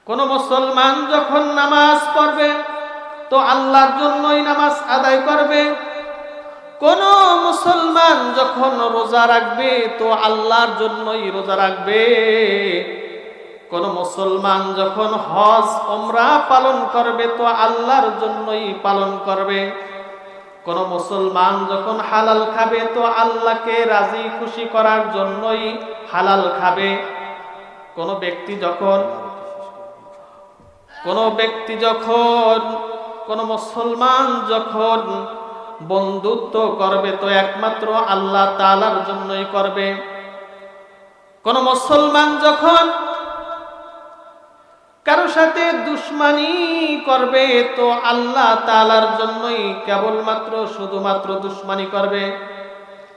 কোন মুসলমান যখন নামাজ পড়বে তো আল্লাহর জন্যই নামাজ আদায় করবে। কোন মুসলমান যখন রোজা রাখবে তো আল্লাহর জন্যই রোজা রাখবে। কোন মুসলমান যখন হজ উমরা পালন করবে তো আল্লাহর জন্যই পালন করবে। কোন মুসলমান যখন হালাল খাবে তো আল্লাহকে রাজি খুশি করার জন্যই হালাল খাবে। কোন মুসলমান যখন বন্ধুত্ব করবে তো একমাত্র আল্লাহ তাআলার জন্যই করবে। কোন মুসলমান যখন কারো সাথে দুশমনি করবে তো আল্লাহ তাআলার জন্যই কেবলমাত্র শুধুমাত্র দুশমনি করবে।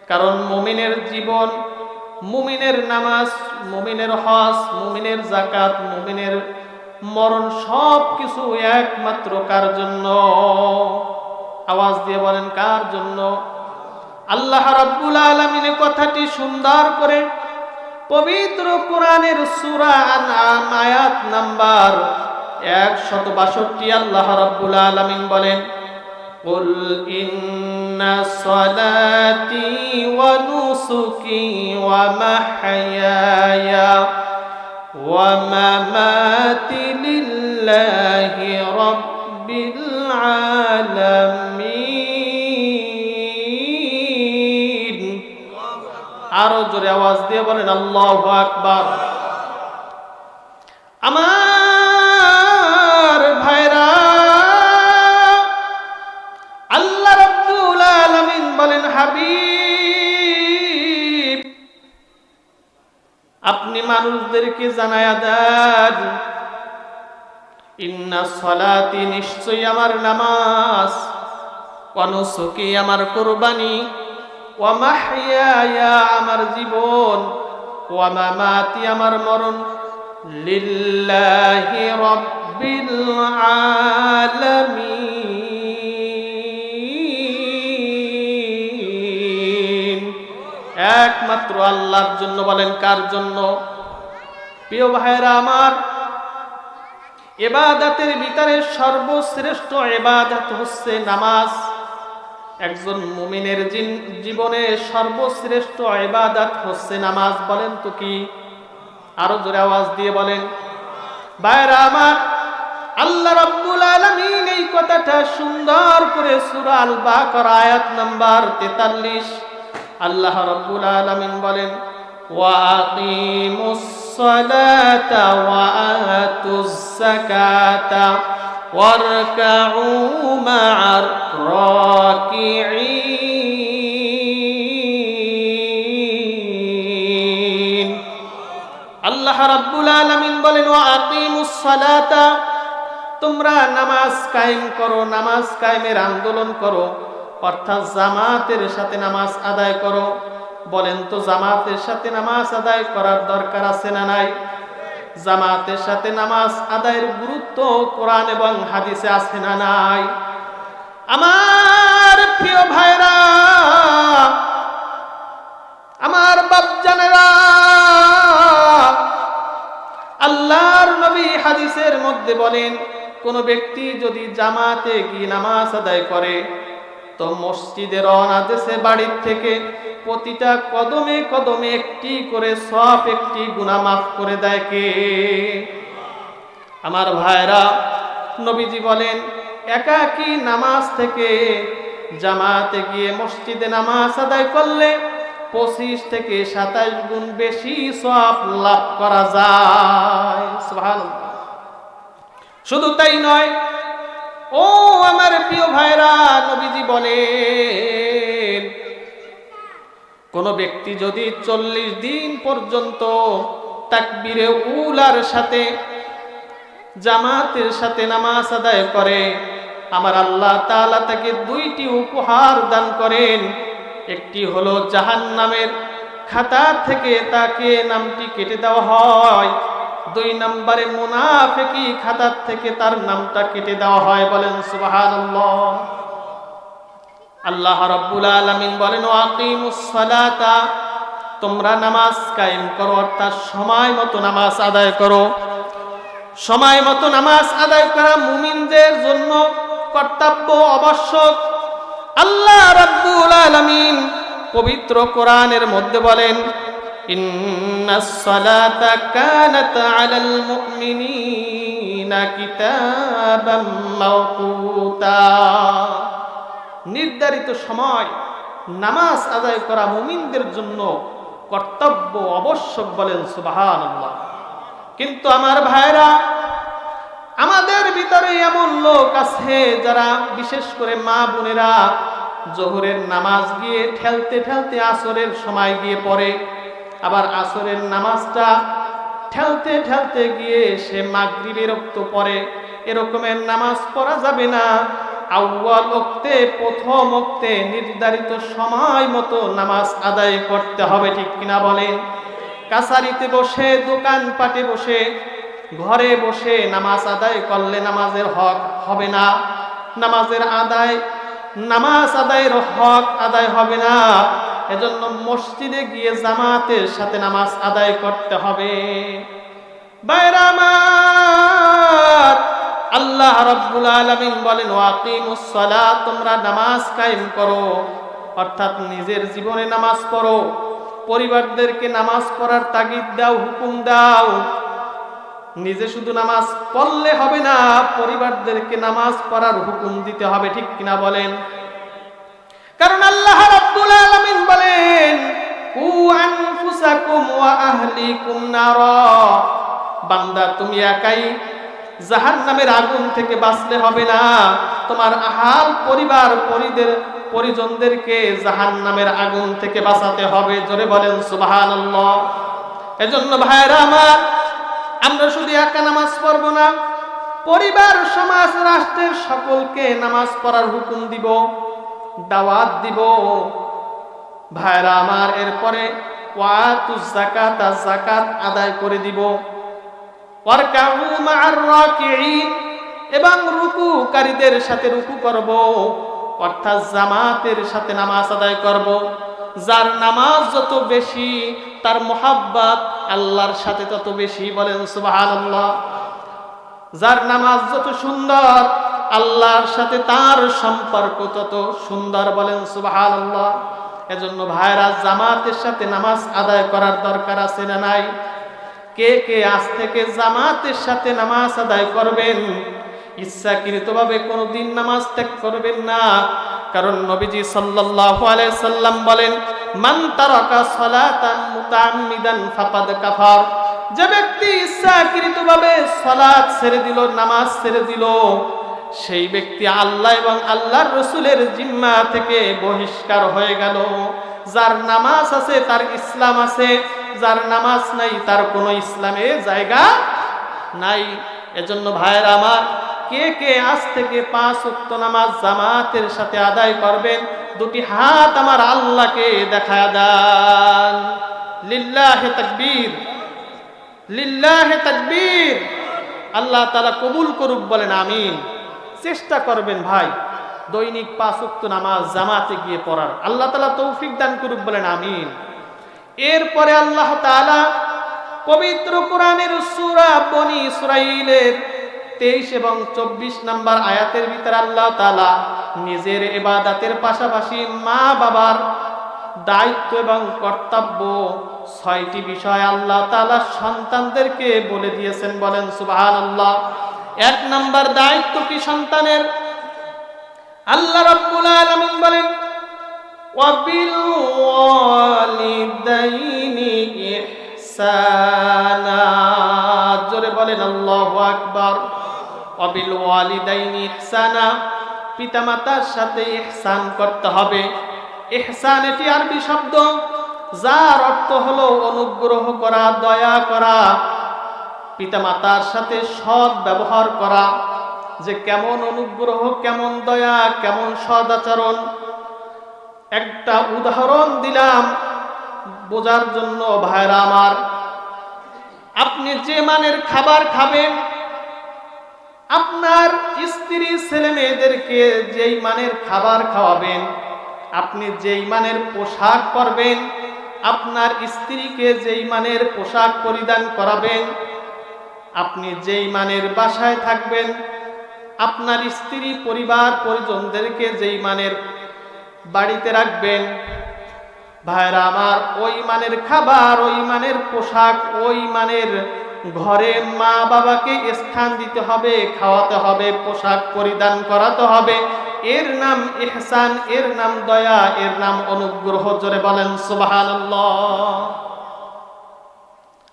কারণ মুমিনের জীবন, মুমিনের নামাজ, মুমিনের হজ, মুমিনের যাকাত, মুমিনের মরণ সব কিছু একমাত্র কার জন্য? আওয়াজ দিয়ে বলেন কার জন্য? আল্লাহ রাব্বুল আলামিন কথাটি সুন্দর করে পবিত্র কোরআনের সূরা আনআম আয়াত নাম্বার 162 আল্লাহ রাব্বুল আলামিন বলেন, কুল ইন্না সালাতি ওয়া নুসুকি ওয়া মাহইয়ায়া ওয়া মামাতি লিল্লাহি রাব্বিল আলামিন। আরো জোরে আওয়াজ দিয়ে বলেন আল্লাহু আকবার। আমার ভাইরা, আল্লাহ রাব্বুল আলামিন বলেন, হাবিব আপনি মানুষদেরকে জানায়া দেন, ইন্না সলাতি নিশ্চয়ই আমার নামাজ, ওয়া নুসুকি আমার কুরবানি, ওয়া মাহইয়ায়া আমার জীবন, ওয়া মামাতি আমার মরণ, লিল্লাহি রাব্বিল আলামিন, একমাত্র আল্লাহর জন্য। বলেন কার জন্য? প্রিয় ভাইরা আমার, ইবাদতের ভিতরে সর্বশ্রেষ্ঠ ইবাদত হচ্ছে নামাজ। একজন মুমিনের জীবনে সর্বশ্রেষ্ঠ ইবাদত হচ্ছে নামাজ। বলেন তো কি? আরো জোরে আওয়াজ দিয়ে বলেন। ভাইরা আমার, আল্লাহ রাব্বুল আলামিন এই কথাটা সুন্দর করে সূরা আল বাকারা আয়াত নাম্বার 43 আল্লাহ রাব্বুল আলামিন বলেন, ওয়া আকিমুস সালাতা ওয়া আতুজ যাকাতা ওয়ারকাউ মা'আর রাকিঈন। আল্লাহ রাব্বুল আলামিন বলেন, ওয়া আকিমুস সালাতা, তোমরা নামাজ কায়েম করো, নামাজ কায়েমের আন্দোলন করো, অর্থাৎ জামাতের সাথে নামাজ আদায় করো। বলেন তো জামাতের সাথে নামাজ আদায় করার দরকার আছে না নাই? জামাতের সাথে নামাজ আদায়ের গুরুত্ব কোরআন এবং হাদিসে আছে না নাই? আমার প্রিয় ভাইরা, আমার বাপজানেরা, আল্লাহর নবী হাদিসের মধ্যে বলেন, কোন ব্যক্তি যদি জামাতে গিয়ে নামাজ আদায় করে তো মসজিদে রওনা দিয়েছে বাড়ির থেকে, প্রতিটা কদমে কদমে একটি করে সওয়াব, একটি গুনাহ মাফ করে দেয় কে? আমার ভাইরা, নবীজি বলেন, একাকী নামাজ থেকে জামাতে গিয়ে মসজিদে নামাজ আদায় করলে 25 থেকে 27 গুণ বেশি সওয়াব লাভ করা যায়। সুবহানাল্লাহ। শুধু তাই নয়, ও আমার প্রিয় ভাইরা, নবীজি বলেন, কোন ব্যক্তি যদি 40 দিন পর্যন্ত তাকবীরে উলার সাথে জামাতের সাথে নামাজ আদায় করে, আমার আল্লাহ তাআলা তাকে 2টি উপহার দান করেন। একটি হলো জাহান্নামের খাতা থেকে তাকে নামটি কেটে দেওয়া হয়, 2 নম্বরে মুনাফিকি খাতা থেকে তার নামটা কেটে দেওয়া হয়। বলেন সুবহানাল্লাহ। আল্লাহ রাব্বুল আলামিন বলেন, ওয়াকিমুস সালাতা, তোমরা নামাজ কায়েম করো, অর্থাৎ সময় মতো নামাজ আদায় করো। সময় মতো নামাজ আদায় করা মুমিনদের জন্য কর্তব্য, আবশ্যক। আল্লাহ রাব্বুল আলামিন পবিত্র কোরআনের মধ্যে বলেন, ইন্নাস সালাতা কানাত আলাল মুমিনিনা কিতাবাম মাওকুতা। নির্ধারিত সময় নামাজ আদায় করা মুমিনদের জন্য কর্তব্য, আবশ্যক, বলেন সুবহানাল্লাহ। কিন্তু আমার ভাইরা, আমাদের ভিতরে এমন লোক আছে যারা, বিশেষ করে মা বোনেরা, জোহরের নামাজ গিয়ে ঠেলতে ঠেলতে আসরের সময় গিয়ে পড়ে, আবার আসরের নামাজটা ঠেলতে ঠেলতে গিয়ে সে মাগরিবের ওয়াক্ত পড়ে। এরকমের নামাজ পড়া যাবে না। আউয়াল ওয়াক্তে, প্রথম ওয়াক্তে নির্ধারিত সময় মতো নামাজ আদায় করতে হবে, ঠিক কিনা বলেন? কাছারিতে বসে, দোকানপাটে বসে, ঘরে বসে নামাজ আদায় করলে নামাজের হক হবে না। নামাজ আদায়ের হক আদায় হবে না। এজন্য মসজিদে গিয়ে জামাতের সাথে নামাজ আদায় করতে হবে। ভাইরা আমার, আল্লাহ রাব্বুল আলামিন বলেন, ওয়াকিমুস সালাত, তোমরা নামাজ কায়েম করো, অর্থাৎ নিজের জীবনে নামাজ পড়ো, পরিবারদেরকে নামাজ পড়ার তাগিদ দাও, হুকুম দাও। নিজে শুধু নামাজ পড়লে হবে না, পরিবারদেরকে নামাজ পড়ার হুকুম দিতে হবে, ঠিক কিনা বলেন? কারণ আল্লাহ রাব্বুল আলামিন বলেন, কু আনফুসাকুম ওয়া আহলিকুম নারা। বান্দা, তুমি একাই জাহান্নামের আগুন থেকে বাঁচলে হবে না, তোমার আহাল পরিবার পরিজনদেরকে জাহান্নামের আগুন থেকে বাঁচাতে হবে। জোরে বলেন সুবহানাল্লাহ। এজন্য ভাইরা আমার, আমরা শুধু একা নামাজ পড়বো না, পরিবার, সমাজ, রাষ্ট্রের সকলকে নামাজ পড়ার হুকুম দিব, দাওয়াত দিব। ভাইরা আমার, এরপরে ওয়াতুজ যাকাত, যাকাত আদায় করে দিব। ওয়ারকাউ মা'আর রাকিঈন, এবং রুকুকারীদের সাথে রুকু করব, অর্থাৎ জামাতের সাথে নামাজ আদায় করব। যার নামাজ যত বেশি, তার মুহাব্বত আল্লাহর সাথে তত বেশি, বলেন সুবহানাল্লাহ। যার নামাজ যত সুন্দর, আল্লাহর সাথে তার সম্পর্ক তত সুন্দর, বলেন সুবহানাল্লাহ। এজন্য ভাইরা, জামাতের সাথে নামাজ আদায় করার দরকার আছে না নাই? কে কে আজ থেকে জামাতের সাথে নামাজ আদায় করবেন? ইচ্ছাকৃতভাবে কোনোদিন নামাজ ত্যাগ করবেন না। কারণ নবীজি সাল্লাল্লাহু আলাইহি সাল্লাম বলেন, মান তারাকা সালাতান মুতাআম্মিদান ফাকাদ কাফার। যে ব্যক্তি ইচ্ছাকৃতভাবে সালাত ছেড়ে দিল, নামাজ ছেড়ে দিল, সেই ব্যক্তি আল্লাহ এবং আল্লাহর রাসূলের জিম্মা থেকে বহিষ্কার হয়ে গেল। যার নামাজ আছে তার ইসলাম আছে, যার নামাজ নাই তার কোনো ইসলামে জায়গা নাই। এজন্য ভাইরা আমার, কে কে আজ থেকে 5 ওয়াক্ত নামাজ জামাতের সাথে আদায় করবেন? দুটি হাত আমার আল্লাহকে দেখায় দেন। লিল্লাহি তাকবীর, লিল্লাহি তাকবীর। আল্লাহ তাআলা কবুল করুক, বলেন আমিন। চেষ্টা করবেন ভাই, দৈনিক 5 ওয়াক্ত নামাজ জামাতে গিয়ে পড়ার। আল্লাহ তাআলা তৌফিক দান করুক, বলেন আমিন। এরপরে আল্লাহ তাআলা পবিত্র কোরআনের সূরা বনী ইসরাঈলের 23 এবং 24 নম্বর আয়াতের ভিতরে আল্লাহ তাআলা নিজের ইবাদতের পাশাপাশি মা বাবার দায়িত্ব এবং কর্তব্য 6টি বিষয় আল্লাহ তাআলা সন্তানদেরকে বলে দিয়েছেন, বলেন সুবহানাল্লাহ। 1 নম্বর দায়িত্ব কি সন্তানের? আল্লাহ রাব্বুল আলামিন বলেন, ওয়াবিল ওয়ালিদাইনি ইহসানা। জোরে বলেন আল্লাহু আকবার। ওয়াবিল ওয়ালিদাইনি ইহসানা, পিতামাতার সাথে ইহসান করতে হবে। ইহসান এটি আরবি শব্দ, যার অর্থ হলো অনুগ্রহ করা, দয়া করা, পিতামাতার সাথে সৎ ব্যবহার করা। যে কেমন অনুগ্রহ, কেমন দয়া, কেমন সৎ আচরণ, একটা উদাহরণ দিলাম বোঝার জন্য। ভাইরা আমার, আপনি যে মানের খাবার খাবেন, আপনার স্ত্রী ছেলে মেয়েদেরকে যেই মানের খাবার খাওয়াবেন, আপনি যেই মানের পোশাক পরবেন, আপনার স্ত্রীকে যেই মানের পোশাক পরিধান করাবেন, আপনি যেই মানের বাসায় থাকবেন, আপনার স্ত্রী পরিবার পরিজনদেরকে যেই মানের বাড়িতে রাখবেন, ভাইরা আমার, ওই মানের খাবার, ওই মানের পোশাক, ওই মানের ঘরে মা বাবাকে স্থান দিতে হবে, খাওয়াতে হবে, পোশাক পরিধান করাতে হবে। এর নাম ইহসান, এর নাম দয়া, এর নাম অনুগ্রহ। জোরে বলেন সুবহানাল্লাহ।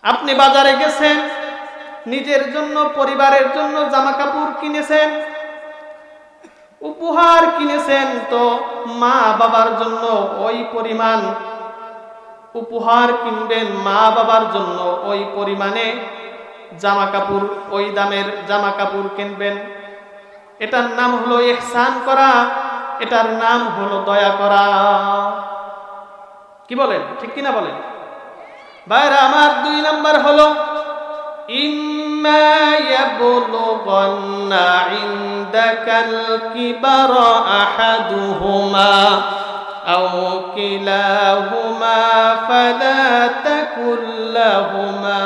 আপনি বাজারে গেছেন, নিজের জন্য পরিবারের জন্য জামা কাপড় কিনেছেন, উপহার কিনেছেন, তো মা বাবার জন্য ওই পরিমাণ উপহার কিনবেন, মা বাবার জন্য ওই পরিমাণে জামা কাপড়, ওই দামের জামা কাপড় কিনবেন। এটার নাম হলো ইহসান করা, এটার নাম হলো দয়া করা। কি বলেন, ঠিক কিনা বলেন? ভাইরা আমার, 2 নাম্বার হলো ইম্মা ইয়াবলুগান্না ইনদাকাল কিবারা আহাদুহুমা আও কিলাহুমা ফালা তাকুল লাহুমা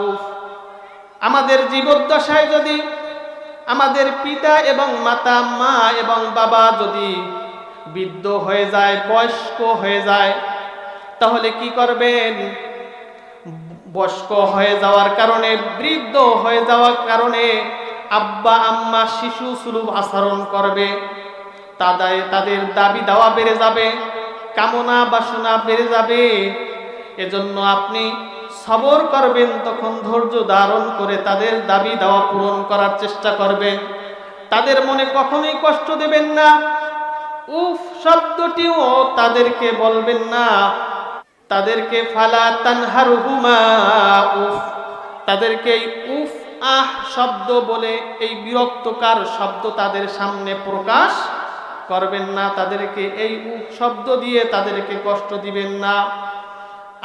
উফ। আমাদের জীবদ্দশায় যদি আমাদের পিতা এবং মাতা, মা এবং বাবা যদি বৃদ্ধ হয়ে যায়, বয়স্ক হয়ে যায়, তাহলে কি করবেন? বয়স্ক হয়ে যাওয়ার কারণে, বৃদ্ধ হয়ে যাওয়ার কারণে আব্বা আম্মা শিশু সুলভ আচরণ করবে, তাদের দাবি দাওয়া বেড়ে যাবে, কামনা বাসনা বেড়ে যাবে। এজন্য আপনি সবর করবেন, তখন ধৈর্য ধারণ করে তাদের দাবি দাওয়া পূরণ করার চেষ্টা করবেন। তাদের মনে কখনোই কষ্ট দেবেন না। উফ শব্দটিও তাদেরকে বলবেন না। তাদেরকে ফালা তানহারহুমা উফ, তাদেরকে এই উফ আহ শব্দ বলে এই বিরক্তকার শব্দ তাদের সামনে প্রকাশ করবেন না। তাদেরকে এই উফ শব্দ দিয়ে তাদেরকে কষ্ট দিবেন না।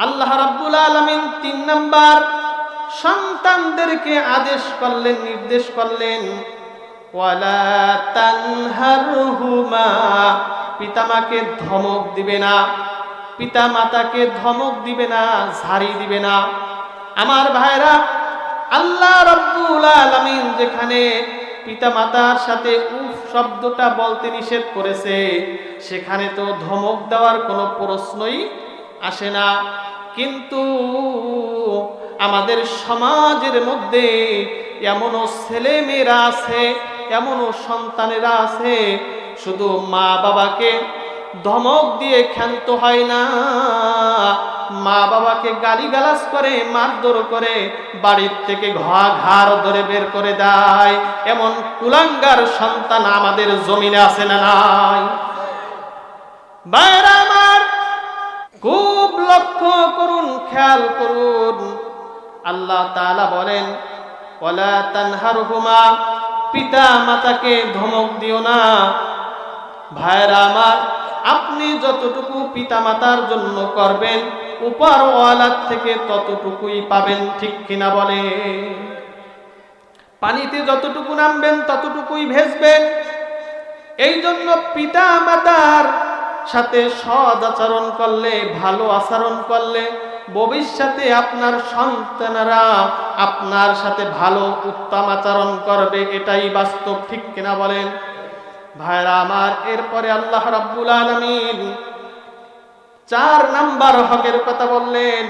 আল্লাহ রাব্বুল আলামিন 3 নাম্বার সন্তানদেরকে আদেশ করলেন, নির্দেশ করলেন, ওয়ালা তানহারহুমা, পিতামাকে ধমক দিবে না, পিতা মাতাকে ধমক দিবে না, ঝাড়ি দিবে না। আমার ভাইরা, আল্লাহ রাব্বুল আলামিন যেখানে পিতা মাতার সাথে উফ শব্দটা বলতে নিষেধ করেছে, সেখানে তো ধমক দেওয়ার কোনো প্রশ্নই আসে না। কিন্তু আমাদের সমাজের মধ্যে এমনও ছেলে মেয়েরা আছে, এমনও সন্তানেরা আছে, শুধু মা বাবাকে ধমক দিয়ে ক্ষান্ত হয় না, মা বাবাকে গালিগালাজ করে, মারধর করে, বাড়ির থেকে ঘাড় ধরে বের করে দেয়। এমন কুলাঙ্গার সন্তান আমাদের জমিনে আছে না নাই? ভাইরা আমার, খুব লক্ষ্য করুন, খেয়াল করুন। আল্লাহ তাআলা বলেন, ওয়ালা তানহারহুমা, পিতা মাতাকে ধমক দিও না। ভাইরা আমার, আপনি যতটুকু পিতা মাতার জন্য করবেন, উপরওয়ালার থেকে ততটুকুই পাবেন, ঠিক কিনা বলে? পানিতে যতটুকু নামবেন ততটুকুই ভেসবেন। এই জন্য পিতা মাতার সাথে সৎ আচরণ করলে, ভালো আচরণ করলে, ভবিষ্যতে আপনার সন্তানেরা আপনার সাথে ভালো উত্তম আচরণ করবে, এটাই বাস্তব, ঠিক কিনা বলেন? ভাইরা আমার, এরপরে আল্লাহ রাব্বুল আলামিন 4 নাম্বার হকের কথা বললেন,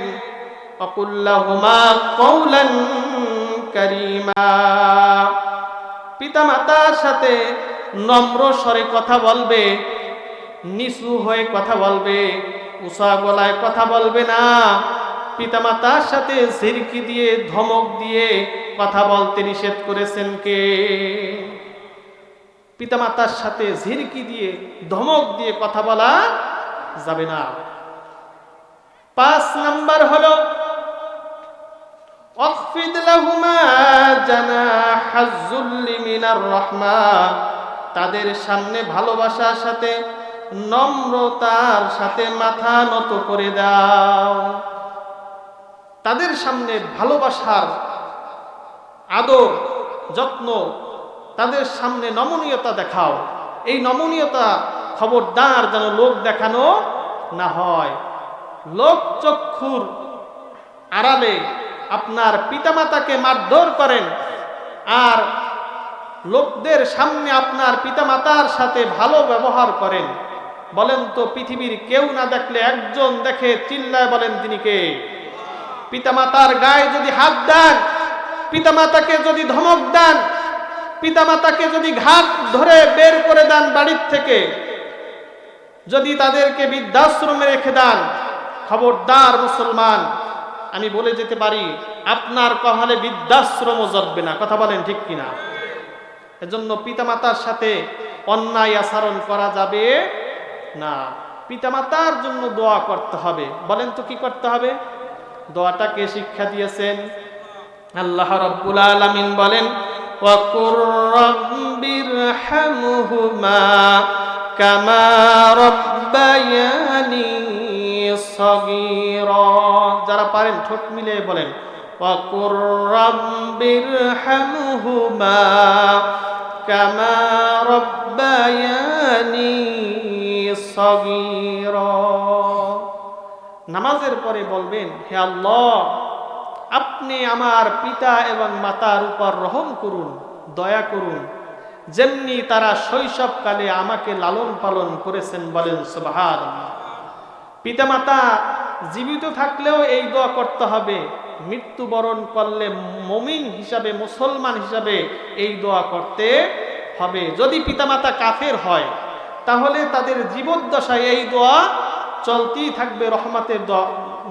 ওয়াকুল্লাহুমা কওলান কারীমা, পিতা মাতার সাথে নম্র স্বরে কথা বলবে, নিচু হয়ে কথা বলবে, উঁচা গলায় কথা বলবে না। পিতা মাতার সাথে ঝিরকি দিয়ে, ধমক দিয়ে কথা বলতে নিষেধ করেছেন কে? পিতামাতার সাথে ঝিরকি দিয়ে, ধমক দিয়ে কথা বলা যাবে না। 5 নাম্বার হলো ওয়াখফিদ লাহুমা জানাহাজ যুল্লি মিনার রাহমা, তাদের সামনে ভালোবাসার সাথে, নম্রতার সাথে মাথা নত করে দাও। তাদের সামনে ভালোবাসার আদর যত্ন, তাদের সামনে নমনীয়তা দেখাও। এই নমনীয়তা খবরদার যেন লোক দেখানো না হয়। লোক চক্ষুর আড়ালে আপনার পিতামাতাকে মারধর করেন আর লোকদের সামনে আপনার পিতামাতার সাথে ভালো ব্যবহার করেন, বলেন তো পৃথিবীর কেউ না দেখলে একজন দেখে চিল্লায় বলেন তিনি কে? পিতামাতার গায়ে যদি হাত দেন, পিতামাতাকে যদি ধমক দেন, পিতামাতাকে যদি ঘাট ধরে বের করে দেন বাড়ির থেকে, যদি তাদেরকে বৃদ্ধাশ্রমে রেখে দেন, খবরদার মুসলমান, আমি বলে যেতে পারি আপনার কপালে বৃদ্ধাশ্রমও জটবে না। কথা বলেন ঠিক কিনা? এজন্য পিতামাতার সাথে অন্যায় আচরণ করা যাবে না। পিতামাতার জন্য দোয়া করতে হবে। বলেন তো কি করতে হবে? দোয়াটাকে শিক্ষা দিয়েছেন আল্লাহ রাব্বুল আলামিন, বলেন ওয়াকুর রাব্বিরহামহুমা কামা রাব্বায়ানি সগীরা। যারা পারেন ঠোঁট মিলিয়ে বলেন ওয়াকুর রাব্বিরহামহুমা কামা রাব্বায়ানি সগীরা। নামাজের পরে বলবেন, হে আল্লাহ, আপনি আমার পিতা এবং মাতার উপর রহম করুন, দয়া করুন, যেমনি তারা শৈশবকালে আমাকে লালন পালন করেছেন। বলেন সুবহানাল্লাহ। পিতামাতা জীবিত থাকলেও এই দোয়া করতে হবে, মৃত্যুবরণ করলে মুমিন হিসাবে, মুসলমান হিসাবে এই দোয়া করতে হবে। যদি পিতামাতা কাফের হয় তাহলে তাদের জীবদ্দশায় এই দোয়া চলতেই থাকবে, রহমতের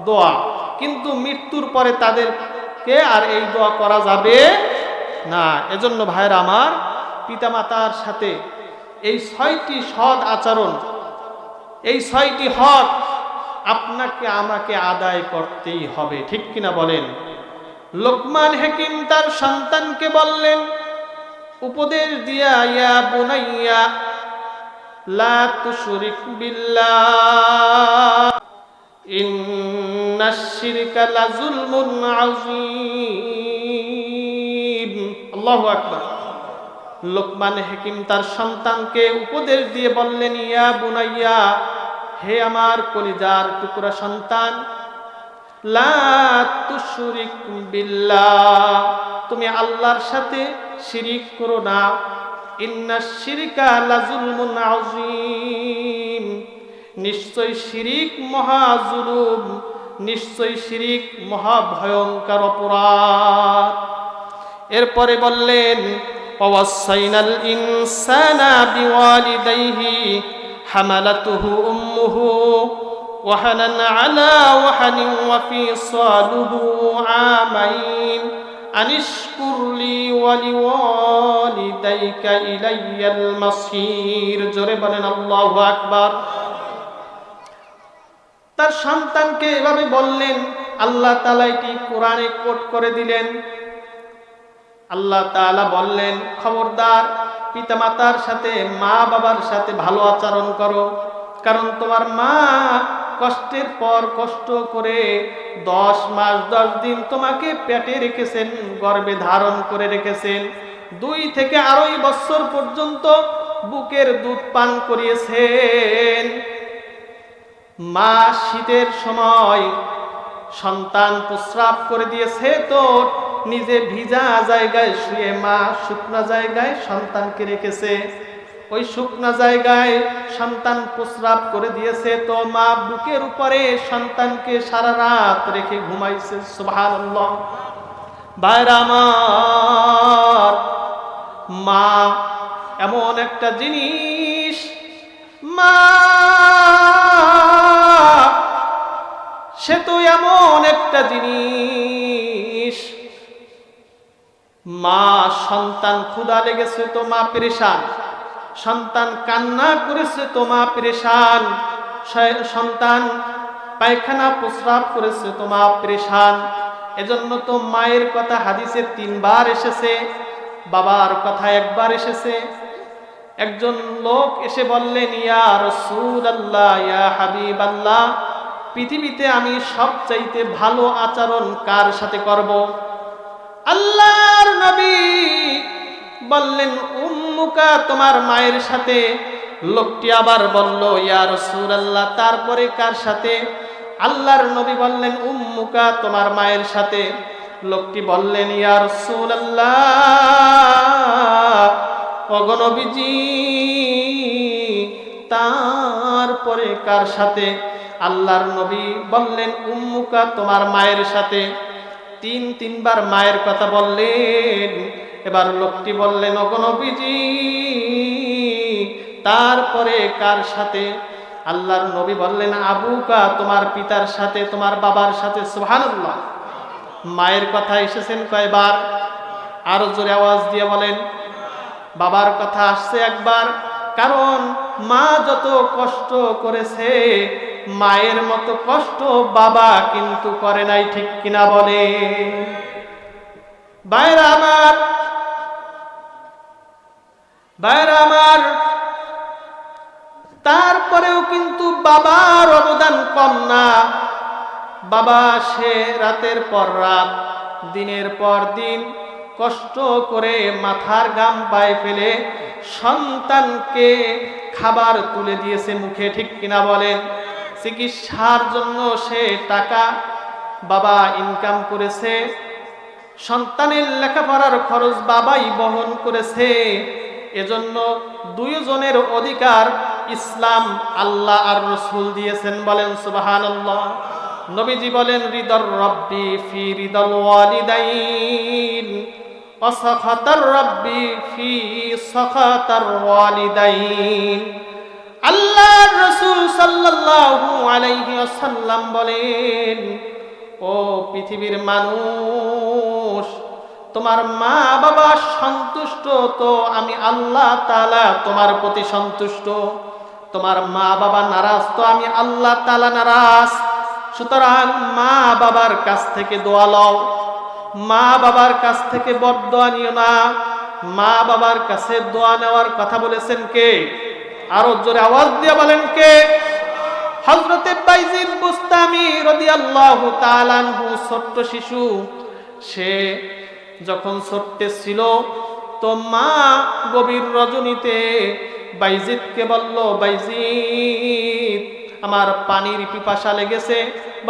দোয়া, কিন্তু মৃত্যুর পরে তাদেরকে আর এই দোয়া করা যাবে না। এজন্য ভাইরা আমার, পিতামাতার সাথে এই 6টি সৎ আচরণ, এই 6টি হক আপনাকে আমাকে আদায় করতেই হবে। ঠিক কিনা বলেন? লোকমান হাকিম তার সন্তানকে বললেন, উপদেশ দিয়া, ইয়া বুনাইয়া লা তুশরিক বিল্লাহ ইন্নাশ শিরকা লাযুলমুন আযীম। আল্লাহু আকবার। লোকমান হাকিম তার সন্তানকে উপদেশ দিয়ে বললেন, ইয়া বুনাইয়া, হে আমার কলিজার টুকরা সন্তান, লা তুশরিক বিল্লাহ, তুমি আল্লাহর সাথে শিরিক করো না। ইন্নাশ শিরকা লাযুলমুন আযীম, নিশ্চয় শিরিক মহা জুলুম, নিশ্চয় শিরিক মহা ভয়ঙ্কর অপরাধ। এরপরে বললেন, ওয়াসাইনাল ইনসানা বিওয়ালিদাইহি হামালাতুহু উম্মুহু ওয়াহানান আলা ওয়াহানিন ওয়া ফিসালুহু আমাইন আনিশকুরলি ওয়া লিওয়ালিদাইকা ইলাইয়াল মাসির। জোরে বলেন আল্লাহু আকবার। তার সন্তানকে এভাবে বললেন। আল্লাহ তাআলা এটি কোরআনে কোট করে দিলেন। আল্লাহ তাআলা বললেন, খবরদার পিতামাতার সাথে, মা বাবার সাথে ভালো আচরণ করো, কারণ তোমার মা কষ্টের পর কষ্ট করে 10 মাস 10 দিন তোমাকে পেটে রেখেছেন, গর্ভে ধারণ করে রেখেছেন, 2 থেকে 2.5 বছর পর্যন্ত বুকের দুধ পান করিয়েছেন। মা শীতের সময় সন্তান প্রস্রাব করে দিয়েছে, তো নিজে ভিজা জায়গায় শুয়ে মা শুকনা জায়গায় সন্তানকে রেখেছে, ওই শুকনা জায়গায় সন্তান প্রস্রাব করে দিয়েছে, তো মা বুকের উপরে সন্তানকে সারা রাত রেখে ঘুমাইছে। সুবহানাল্লাহ। ভাইরা আমার, মা এমন একটা জিনিস, মা সে তো এমন একটা জিনিস, মা সন্তান ক্ষুধা লেগেছে তো মা পেরেশান, সন্তান কান্না করেছে তো মা পেরেশান, সন্তান পায়খানা প্রস্রাব করেছে তো মা পেরেশান। এজন্য তো মায়ের কথা হাদিসে 3 বার এসেছে, বাবার কথা 1 বার এসেছে। একজন লোক এসে বললেন, ইয়া রাসূলুল্লাহ, ইয়া হাবিবাল্লাহ, পৃথিবীতে আমি সবচাইতে ভালো আচরণ কার সাথে করব? আল্লাহর নবী বললেন, উম্মুকা, তোমার মায়ের সাথে। লোকটি আবার বলল, ইয়া রাসূলুল্লাহ, তারপরে কার সাথে? আল্লাহর নবী বললেন, উম্মুকা, তোমার মায়ের সাথে। লোকটি বললেন, ইয়া রাসূলুল্লাহ, ওগো নবীজি, তারপরে কার সাথে? আল্লাহর নবী বললেন, উম্মুকা, তোমার মায়ের সাথে। তিনবার মায়ের কথা বললেন। এবার লোকটি বললেন, ওগো নবীজি, তারপরে কার সাথে? আল্লাহর নবী বললেন, আবুকা, তোমার পিতার সাথে, তোমার বাবার সাথে। সুবহানাল্লাহ। মায়ের কথা এসেছেন কয়বার? আরো জোরে আওয়াজ দিয়ে বলেন। বাবার কথা আসছে একবার, কারণ মা যত কষ্ট করেছে মায়ের মতো কষ্ট বাবা কিন্তু করে নাই, ঠিক কিনা বলে? ভাইরা আমার, তারপরেও কিন্তু বাবার অবদান কম না। বাবা সে রাতের পর রাত, দিনের পর দিন কষ্ট করে মাথার ঘাম পায়ে ফেলে সন্তানকে খাবার তুলে দিয়েছে মুখে, ঠিক কিনা বলেন? চিকিৎসার জন্য সে টাকা বাবা ইনকাম করেছে, সন্তানের লেখাপড়ার খরচ বাবাই বহন করেছে। এজন্য দুইজনের অধিকার ইসলাম, আল্লাহ আর রাসূল দিয়েছেন। বলেন সুবহানাল্লাহ। নবীজি বলেন, রিদার রাব্বি ফি রিদাল ওয়ালিদাইন ওয়া সাখাতার রাব্বি ফি সাখাতার ওয়ালিদাইন। আল্লাহর রাসূল সাল্লাল্লাহু আলাইহি ওয়াসাল্লাম বলেন, ও পৃথিবীর মানুষ, তোমার মা বাবা সন্তুষ্ট তো আমি আল্লাহ তাআলা তোমার প্রতি সন্তুষ্ট। তোমার মা বাবা নারাজ তো আমি আল্লাহ তাআলা নারাজ। সুতরাং মা বাবার কাছ থেকে দোয়া লও, মা বাবার কাছ থেকে বদদোয়া নিও না। মা বাবার কাছে দোয়া নেওয়ার কথা বলেছেন কে? আরো জোরে আওয়াজ দিয়ে বলেন কে? হযরতে বাইজিদ বুস্তামি রাদিয়াল্লাহু তাআলা আনহু, ছোট্ট শিশু। সে যখন ছোট্ট ছিল তো মা গভীর রজনীতে বাইজিদকে বলল, বাইজিদ, আমার পানির পিপাসা লেগেছে,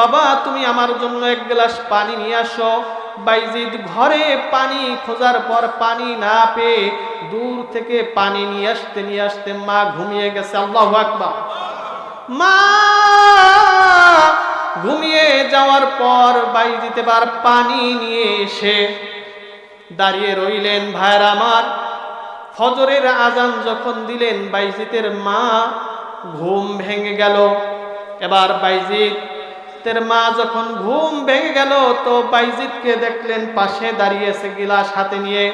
বাবা তুমি আমার জন্য এক গ্লাস পানি নিয়ে আসো। বাইজিদ ঘরে পানি খোঁজার পর পানি না পেয়ে দূর থেকে পানি নিয়ে আসতে মা ঘুমিয়ে গেছে। আল্লাহু আকবার। মা ঘুমিয়ে যাওয়ার পর বাইজিদ এবার পানি নিয়ে এসে দাঁড়িয়ে রইলেন। ভাইরা আমার, ফজরের আজান যখন দিলেন বাইজিদের মা ঘুম ভেঙে গেল। এবার বাইজিদের মা যখন ঘুম ভেঙে গেল তো বাইজিদকে দেখলেন পাশে দাঁড়িয়েছে গিলাস হাতে নিয়ে।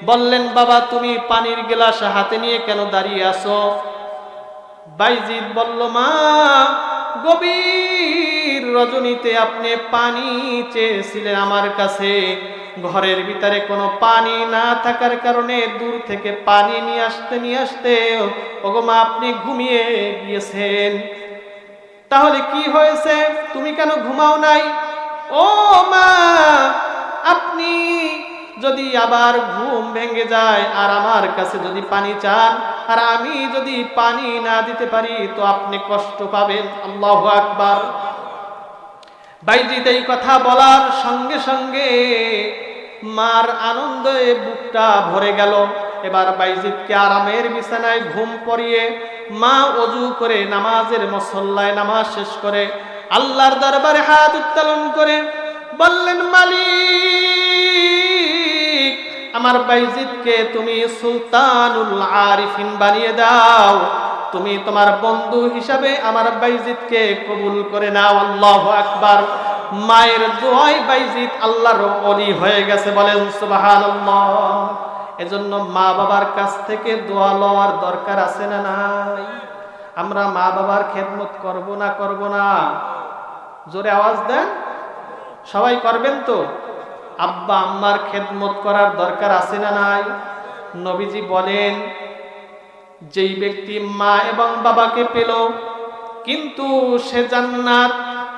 বললেন, বাবা তুমি পানির গিলাস হাতে নিয়ে কেন দাঁড়িয়ে আছো? বাইজিদ বলল, মা গভীর রজনীতে আপনি পানি চেয়েছিলেন আমার কাছে, ঘরের ভিতরে কোনো পানি না থাকার কারণে দূর থেকে পানি নিয়ে আসতে ওগো মা আপনি ঘুমিয়ে গিয়েছেন। তাহলে কি হয়েছে? তুমি কেন ঘুমাও নাই? ও মা, আপনি যদি আবার ঘুম ভেঙে যায় আর আমার কাছে যদি পানি চান আর আমি যদি পানি না দিতে পারি তো আপনি কষ্ট পাবেন। আল্লাহু আকবার। বাইজিদ এই কথা বলার সঙ্গে সঙ্গে মার আনন্দে বুকটা ভরে গেল। এবার বাইজিদকে আরামের বিছানায় ঘুম পড়িয়ে মা ওযু করে নামাজের মুসল্লায় নামাজ শেষ করে আল্লাহর দরবারে হাত উত্তোলন করে বললেন, মালিক, আমার বাইজিদকে তুমি সুলতানুল আরিফিন বানিয়ে দাও। তুমি তোমার বন্ধু হিসাবে আমার বাইজিদকে কবুল করে নাও। আল্লাহু আকবার। মায়ের দোয়ায় বাইজিদ আল্লাহর ওলি হয়ে গেছে। বলেন সুবহানাল্লাহ। এজন্য মা বাবার কাছ থেকে দোয়া লওয়ার দরকার আছে না নাই? আমরা মা বাবার খেদমত করব না? জোরে আওয়াজ দেন। সবাই করবেন তো? আব্বা আম্মার খেদমত করার দরকার আছে না নাই? নবীজি বলেন, যেই ব্যক্তি মা এবং বাবাকে পেল কিন্তু সে জান্নাত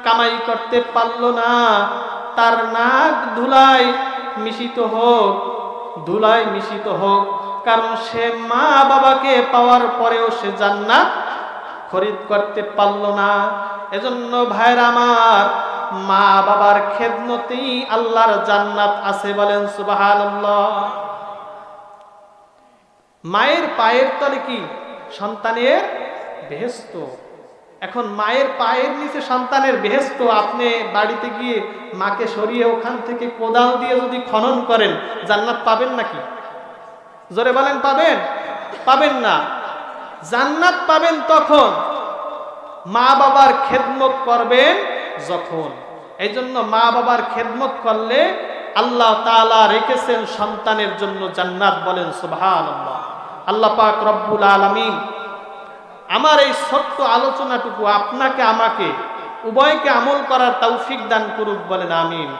কামাই করতে পারল না, তার নাক ধুলায় মিশিত হোক, কারণ সে মা বাবাকে পাওয়ার পরেও সে জান্নাত খরিদ করতে পারল না। এজন্য ভাইরা আমার, মা বাবার খেদমতেই আল্লাহর জান্নাত আছে, বলেন সুবহানাল্লাহ। মায়ের পায়ের তলে কি সন্তানের বেহেশত। এখন মায়ের পায়ের নিচে সন্তানের বেহেশত, আপনি বাড়িতে গিয়ে মাকে সরিয়ে ওখান থেকে কোদাল দিয়ে যদি খনন করেন, জান্নাত পাবেন নাকি? জোরে বলেন, পাবেন? পাবেন না। জান্নাত পাবেন তখন মা বাবার খেদমত করবেন যখন। এই জন্য মা বাবার খেদমত করলে আল্লাহ তাআলা রেখেছেন সন্তানের জন্য জান্নাত, বলেন সুবহানাল্লাহ। আল্লাহ পাক রব্বুল আলামিন আমার এই ছোট্ট আলোচনাটুকু আপনাকে আমাকে উভয়কে আমল করার তৌফিক দান করুক, বলেন আমিন।